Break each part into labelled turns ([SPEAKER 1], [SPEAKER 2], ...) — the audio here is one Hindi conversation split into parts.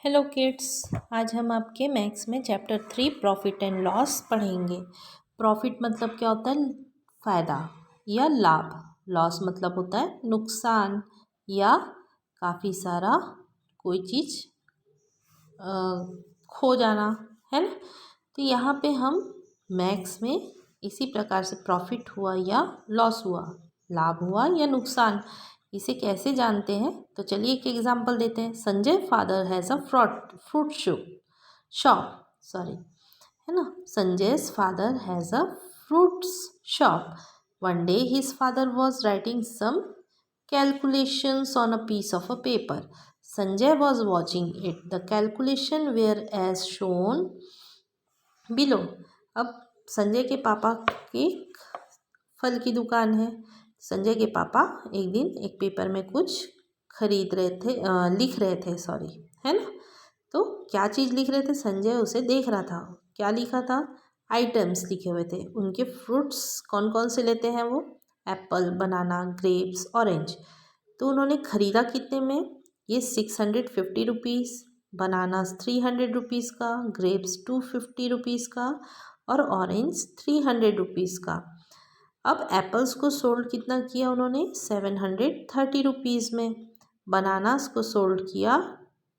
[SPEAKER 1] Hello kids. आज हम आपके मैथ्स में चैप्टर 3 प्रॉफिट एंड लॉस पढ़ेंगे। प्रॉफिट मतलब क्या होता है? फ़ायदा या लाभ। लॉस मतलब होता है नुकसान या काफ़ी सारा कोई चीज़ खो जाना, है ना। तो यहाँ पे हम मैथ्स में इसी प्रकार से प्रॉफिट हुआ या लॉस हुआ, लाभ हुआ या नुकसान, इसे कैसे जानते हैं। तो चलिए एक एग्जांपल देते हैं। Sanjay father has a fruit shop, sorry, है ना। Sanjay's father has a fruits shop. One day his father was writing some calculations on a piece of a paper. Sanjay was watching it. The calculation were as shown below. अब संजय के पापा की फल की दुकान है। संजय के पापा एक दिन एक पेपर में कुछ खरीद रहे थे, लिख रहे थे, सॉरी, है ना। तो क्या चीज़ लिख रहे थे? संजय उसे देख रहा था। क्या लिखा था? आइटम्स लिखे हुए थे। उनके फ्रूट्स कौन कौन से लेते हैं वो? एप्पल, बनाना, ग्रेप्स, ऑरेंज। तो उन्होंने ख़रीदा कितने में? ये 650 रुपीज़, बनानास 300 रुपीज़ का, ग्रेप्स 250 रुपीज़ का और ऑरेंज 300 रुपीज़ का। अब एप्पल्स को सोल्ड कितना किया उन्होंने? 730 रुपीज़ में। बनानास को सोल्ड किया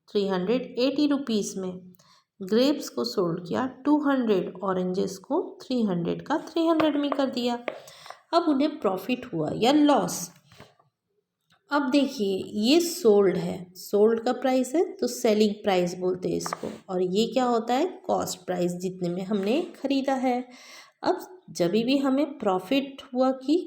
[SPEAKER 1] 380 रुपीज़ में। ग्रेप्स को सोल्ड किया 200, ऑरेंजेस को 300 का 300 में कर दिया। अब उन्हें प्रॉफिट हुआ या लॉस। अब देखिए, ये सोल्ड है, सोल्ड का प्राइस है तो सेलिंग प्राइस बोलते हैं इसको, और ये क्या होता है? कॉस्ट प्राइस, जितने में हमने खरीदा है। अब जब भी हमें प्रॉफिट हुआ कि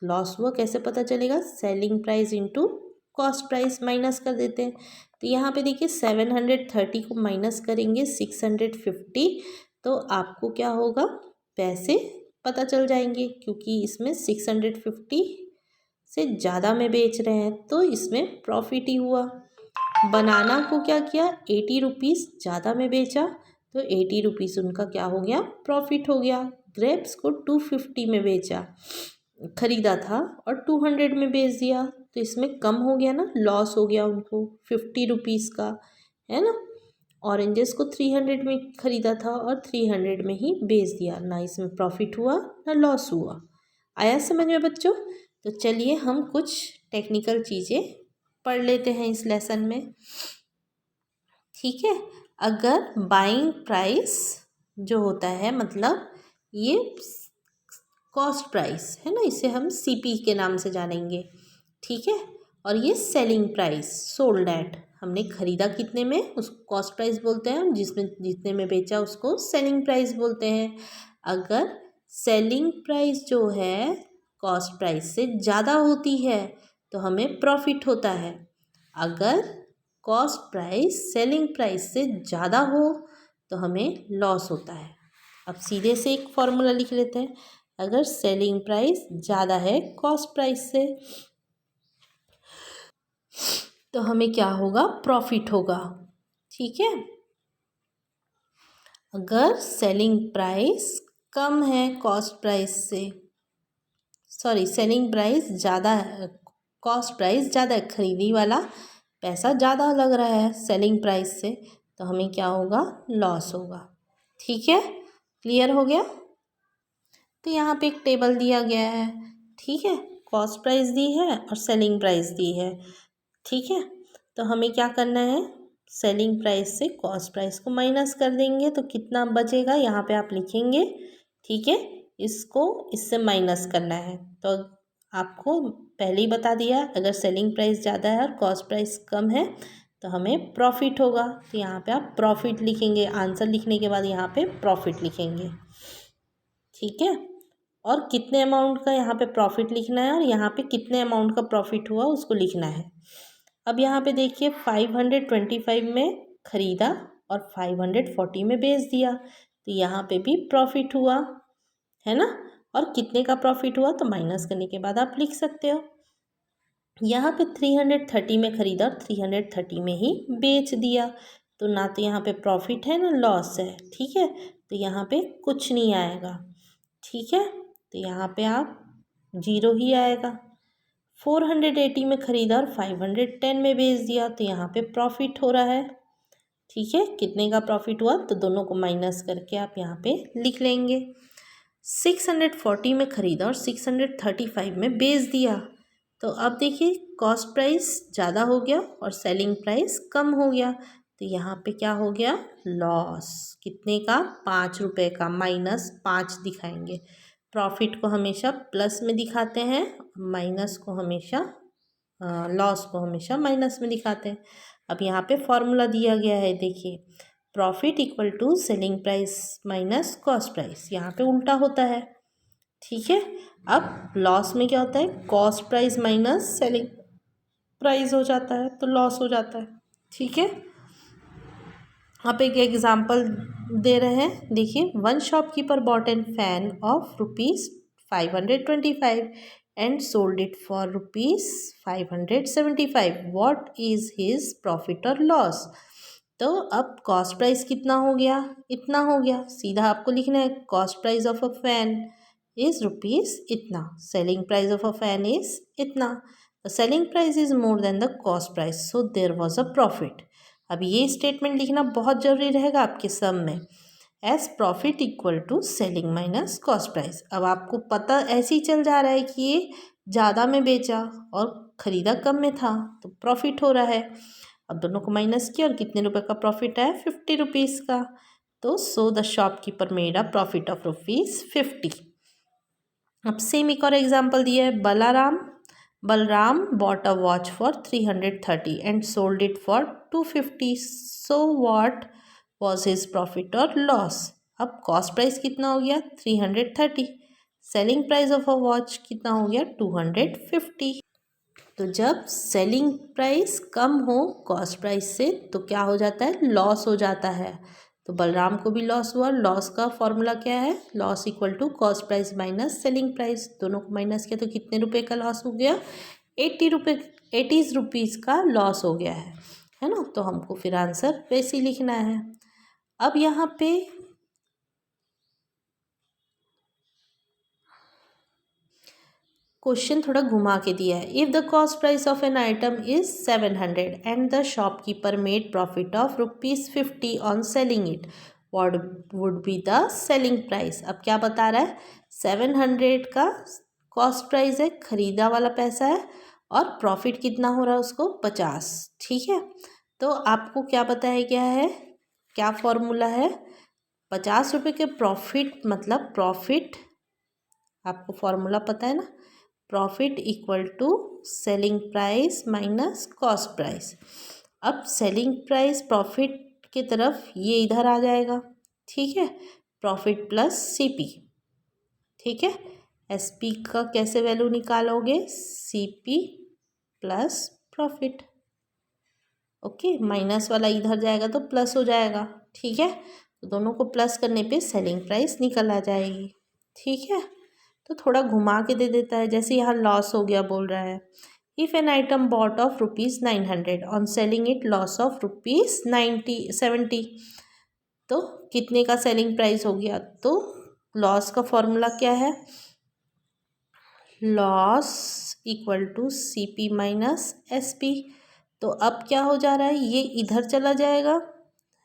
[SPEAKER 1] लॉस हुआ कैसे पता चलेगा? Selling price into cost price minus कर देते हैं। तो यहाँ पे देखिए 730 को माइनस करेंगे 650, तो आपको क्या होगा? पैसे पता चल जाएंगे, क्योंकि इसमें 650 से ज़्यादा में बेच रहे हैं तो इसमें प्रॉफिट ही हुआ। बनाना को क्या किया? 80 रुपीज़ ज़्यादा में बेचा तो 80 रुपीज़ उनका क्या हो गया? प्रॉफिट हो गया। ग्रेप्स को 250 में बेचा, खरीदा था और 200 में बेच दिया तो इसमें कम हो गया ना, लॉस हो गया उनको 50 रुपीज़ का, है ना। ऑरेंजेस को 300 में खरीदा था और 300 में ही बेच दिया, ना इसमें प्रॉफिट हुआ ना लॉस हुआ। आया समझ में बच्चों? तो चलिए हम कुछ टेक्निकल चीज़ें पढ़ लेते हैं इस लेसन में, ठीक है। अगर बाइंग प्राइस जो होता है, मतलब ये कॉस्ट प्राइस है ना, इसे हम सीपी के नाम से जानेंगे, ठीक है। और ये सेलिंग प्राइस, सोल्ड एट, हमने खरीदा कितने में उसको कॉस्ट प्राइस बोलते हैं, हम जिसमें जितने में बेचा उसको सेलिंग प्राइस बोलते हैं। अगर सेलिंग प्राइस जो है कॉस्ट प्राइस से ज़्यादा होती है तो हमें प्रॉफिट होता है। अगर कॉस्ट प्राइस सेलिंग प्राइस से ज़्यादा हो तो हमें लॉस होता है। अब सीधे से एक फॉर्मूला लिख लेते हैं। अगर सेलिंग प्राइस ज़्यादा है कॉस्ट प्राइस से तो हमें क्या होगा? प्रॉफिट होगा, ठीक है। अगर सेलिंग प्राइस कम है कॉस्ट प्राइस से, सॉरी, सेलिंग प्राइस ज़्यादा है, कॉस्ट प्राइस ज़्यादा है, खरीदी वाला पैसा ज़्यादा लग रहा है सेलिंग प्राइस से, तो हमें क्या होगा? लॉस होगा, ठीक है। क्लियर हो गया? तो यहाँ पे एक टेबल दिया गया है, ठीक है। कॉस्ट प्राइस दी है और सेलिंग प्राइस दी है, ठीक है। तो हमें क्या करना है? सेलिंग प्राइस से कॉस्ट प्राइस को माइनस कर देंगे तो कितना बचेगा? यहाँ पे आप लिखेंगे, ठीक है। इसको इससे माइनस करना है तो आपको पहले ही बता दिया, अगर सेलिंग प्राइस ज़्यादा है और कॉस्ट प्राइस कम है तो हमें प्रॉफिट होगा। तो यहाँ पे आप प्रॉफिट लिखेंगे, आंसर लिखने के बाद यहाँ पे प्रॉफिट लिखेंगे, ठीक है। और कितने अमाउंट का यहाँ पे प्रॉफिट लिखना है और यहाँ पे कितने अमाउंट का प्रॉफिट हुआ उसको लिखना है। अब यहाँ पे देखिए 525 में ख़रीदा और 540 में बेच दिया, तो यहाँ पे भी प्रॉफिट हुआ, है ना। और कितने का प्रॉफिट हुआ तो माइनस करने के बाद आप लिख सकते हो। यहाँ पे 330 में ख़रीदा और 330 में ही बेच दिया, तो ना तो यहाँ पे प्रॉफिट है ना लॉस है, ठीक है। तो यहाँ पे कुछ नहीं आएगा, ठीक है। तो यहाँ पे आप 0 ही आएगा। 480 में ख़रीदा और 510 में बेच दिया, तो यहाँ पे प्रॉफिट हो रहा है, ठीक है, कितने का प्रॉफिट हुआ तो दोनों को माइनस करके आप यहाँ पे लिख लेंगे। 640 में ख़रीदा और 635 में बेच दिया। तो अब देखिए कॉस्ट प्राइस ज़्यादा हो गया और सेलिंग प्राइस कम हो गया, तो यहाँ पे क्या हो गया, लॉस। कितने का, 5 रुपये का, -5 दिखाएंगे। प्रॉफिट को हमेशा प्लस में दिखाते हैं, माइनस को हमेशा लॉस को हमेशा माइनस में दिखाते हैं। अब यहाँ पे फॉर्मूला दिया गया है, देखिए profit equal to selling price minus cost price, यहाँ पे उल्टा होता है। ठीक है, अब लॉस में क्या होता है, cost price minus selling price हो जाता है, तो लॉस हो जाता है। ठीक है, आप एक एग्जाम्पल दे रहे हैं, देखिए one shopkeeper bot N fan of ₹525 and sold it for ₹575। What is his profit और लॉस। तो अब कॉस्ट प्राइस कितना हो गया, इतना हो गया, सीधा आपको लिखना है cost price of a fan is rupees इतना, selling price of a fan is इतना, the selling price is more than the cost price, so there was a profit. अब ये स्टेटमेंट लिखना बहुत ज़रूरी रहेगा आपके सम में, as profit equal to selling minus cost price. अब आपको पता ऐसे ही चल जा रहा है कि ये ज़्यादा में बेचा और ख़रीदा कम में था, तो प्रॉफिट हो रहा है। अब दोनों को माइनस किया और कितने रुपए का प्रॉफिट है, 50 रुपीज़ का। तो so the shopkeeper made a profit of ₹50। अब सेम एक और एग्जाम्पल दिया है, Balram bought a watch for 330 and sold it for 250, so what was his profit और लॉस। अब कॉस्ट प्राइस कितना हो गया, 330, selling price of a watch कितना हो गया, 250। तो जब सेलिंग प्राइस कम हो कॉस्ट प्राइस से तो क्या हो जाता है, लॉस हो जाता है। तो बलराम को भी लॉस हुआ, लॉस का फॉर्मूला क्या है, loss equal to cost price minus selling price, दोनों को माइनस किया तो कितने रुपए का लॉस हो गया, 80 रुपीज़ का लॉस हो गया है ना। तो हमको फिर आंसर वैसे ही लिखना है। अब यहाँ पे क्वेश्चन थोड़ा घुमा के दिया है, if the cost price of an item is 700 and the shopkeeper made profit of ₹50 on selling it, what would be the selling price. अब क्या बता रहा है, 700 का कॉस्ट प्राइस है, खरीदा वाला पैसा है, और प्रॉफिट कितना हो रहा है उसको, 50। ठीक है, तो आपको क्या बताया गया है, क्या फॉर्मूला है, 50 रुपये के प्रॉफिट मतलब प्रॉफिट, आपको फॉर्मूला पता है ना, profit equal to selling price minus cost price. अब सेलिंग प्राइस प्रॉफिट की तरफ ये इधर आ जाएगा, ठीक है, प्रॉफिट प्लस सीपी। ठीक है, एसपी का कैसे वैल्यू निकालोगे, CP plus profit. Okay, minus वाला इधर जाएगा तो प्लस हो जाएगा। ठीक है, तो दोनों को प्लस करने पे सेलिंग प्राइस निकल आ जाएगी। ठीक है, तो थोड़ा घुमा के दे देता है, जैसे यहाँ लॉस हो गया बोल रहा है, if an item bought of ₹900 on selling it loss of ₹70, तो कितने का सेलिंग प्राइस हो गया, तो लॉस का फॉर्मूला क्या है, loss equal to CP minus SP. तो अब क्या हो जा रहा है, ये इधर चला जाएगा,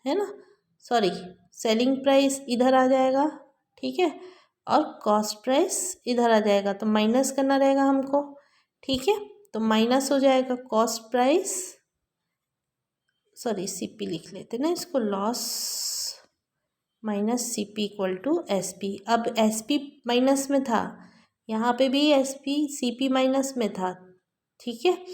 [SPEAKER 1] है ना, सॉरी सेलिंग प्राइस इधर आ जाएगा, ठीक है, और कॉस्ट प्राइस इधर आ जाएगा, तो माइनस करना रहेगा हमको। ठीक है, तो माइनस हो जाएगा कॉस्ट प्राइस, सॉरी सीपी लिख लेते ना इसको, loss minus CP equal to SP. अब एसपी माइनस में था, यहाँ पे भी एसपी सीपी माइनस में था, ठीक है,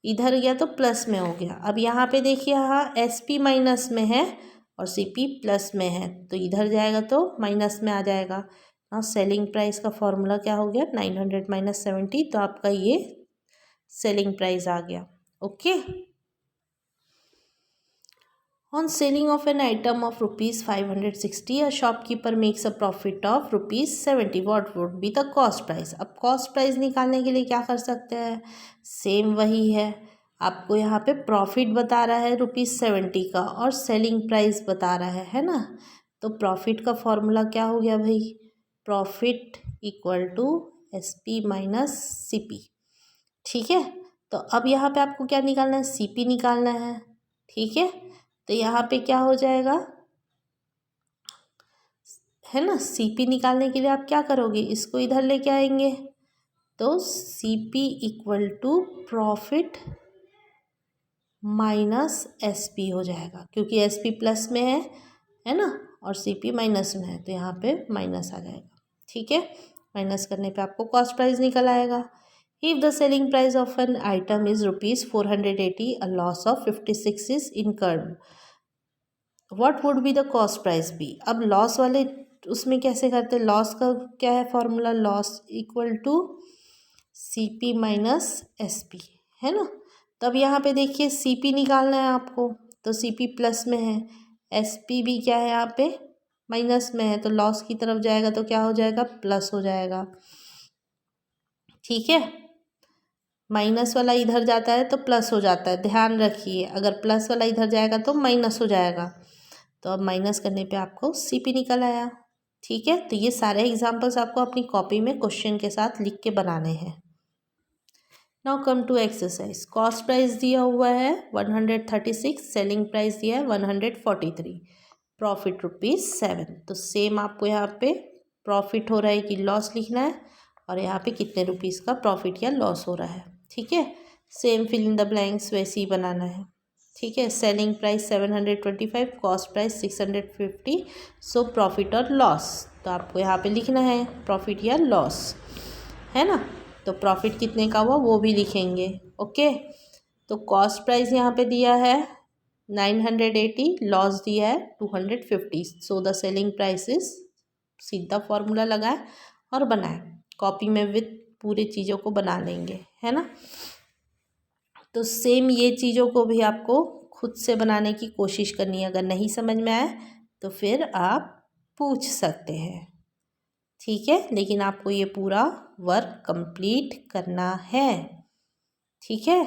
[SPEAKER 1] इधर गया तो प्लस में हो गया। अब यहाँ पे देखिए, यहाँ एसपी माइनस में है और सीपी प्लस में है, तो इधर जाएगा तो माइनस में आ जाएगा। नाउ सेलिंग प्राइस का फॉर्मूला क्या हो गया, 900 माइनस 70, तो आपका ये सेलिंग प्राइस आ गया। Okay, on selling of an item of ₹560 a shopkeeper makes a profit of ₹70, what would be the cost price। अब cost price निकालने के लिए क्या कर सकते हैं, सेम वही है, आपको यहाँ पे प्रॉफिट बता रहा है ₹70 का और सेलिंग प्राइस बता रहा है ना, तो प्रॉफिट का फॉर्मूला क्या हो गया भाई, profit equal to SP minus CP. ठीक है, तो अब यहाँ पे आपको क्या निकालना है, सीपी निकालना है। ठीक है, तो यहाँ पे क्या हो जाएगा, है ना, CP निकालने के लिए आप क्या करोगे, इसको इधर लेके आएंगे तो CP equal to profit minus SP हो जाएगा, क्योंकि SP प्लस में है ना, और CP माइनस में है तो यहाँ पे माइनस आ जाएगा। ठीक है, माइनस करने पे आपको कॉस्ट प्राइस निकल आएगा। If the selling price of an item is ₹480, a loss of 56 is incurred, what would be the cost price be. अब लॉस वाले उसमें कैसे करते हैं, लॉस का क्या है formula, loss equal to CP minus SP, है ना। तब यहाँ पे देखिए CP निकालना है आपको, तो CP प्लस में है, SP भी क्या है यहाँ पे माइनस में है, तो लॉस की तरफ जाएगा तो क्या हो जाएगा, प्लस हो जाएगा। ठीक है, माइनस वाला इधर जाता है तो प्लस हो जाता है, ध्यान रखिए, अगर प्लस वाला इधर जाएगा तो माइनस हो जाएगा। तो अब माइनस करने पे आपको CP निकल आया। ठीक है, तो ये सारे एग्जाम्पल्स आपको अपनी कॉपी में क्वेश्चन के साथ लिख के बनाने हैं। Now come to exercise. Cost price दिया हुआ है 136, सेलिंग प्राइस दिया है 143, प्रॉफिट ₹7। तो सेम आपको यहाँ पे प्रॉफिट हो रहा है कि लॉस लिखना है, और यहाँ पे कितने रुपीज़ का प्रॉफिट या लॉस हो रहा है। ठीक है, same fill in the blanks वैसे ही बनाना है। ठीक है, selling price 725, cost price 650, so profit और लॉस, तो आपको यहाँ पे लिखना है प्रॉफिट या लॉस, है ना। तो प्रॉफिट कितने का हुआ वो भी लिखेंगे। ओके, तो कॉस्ट प्राइस यहाँ पे दिया है 980, लॉस दिया है 250, so the selling price is, सीधा फॉर्मूला लगाए और बनाए, कॉपी में विथ पूरे चीज़ों को बना लेंगे, है ना। तो सेम ये चीज़ों को भी आपको खुद से बनाने की कोशिश करनी है, अगर नहीं समझ में आए तो फिर आप पूछ सकते हैं। ठीक है, लेकिन आपको ये पूरा वर्क कंप्लीट करना है। ठीक है।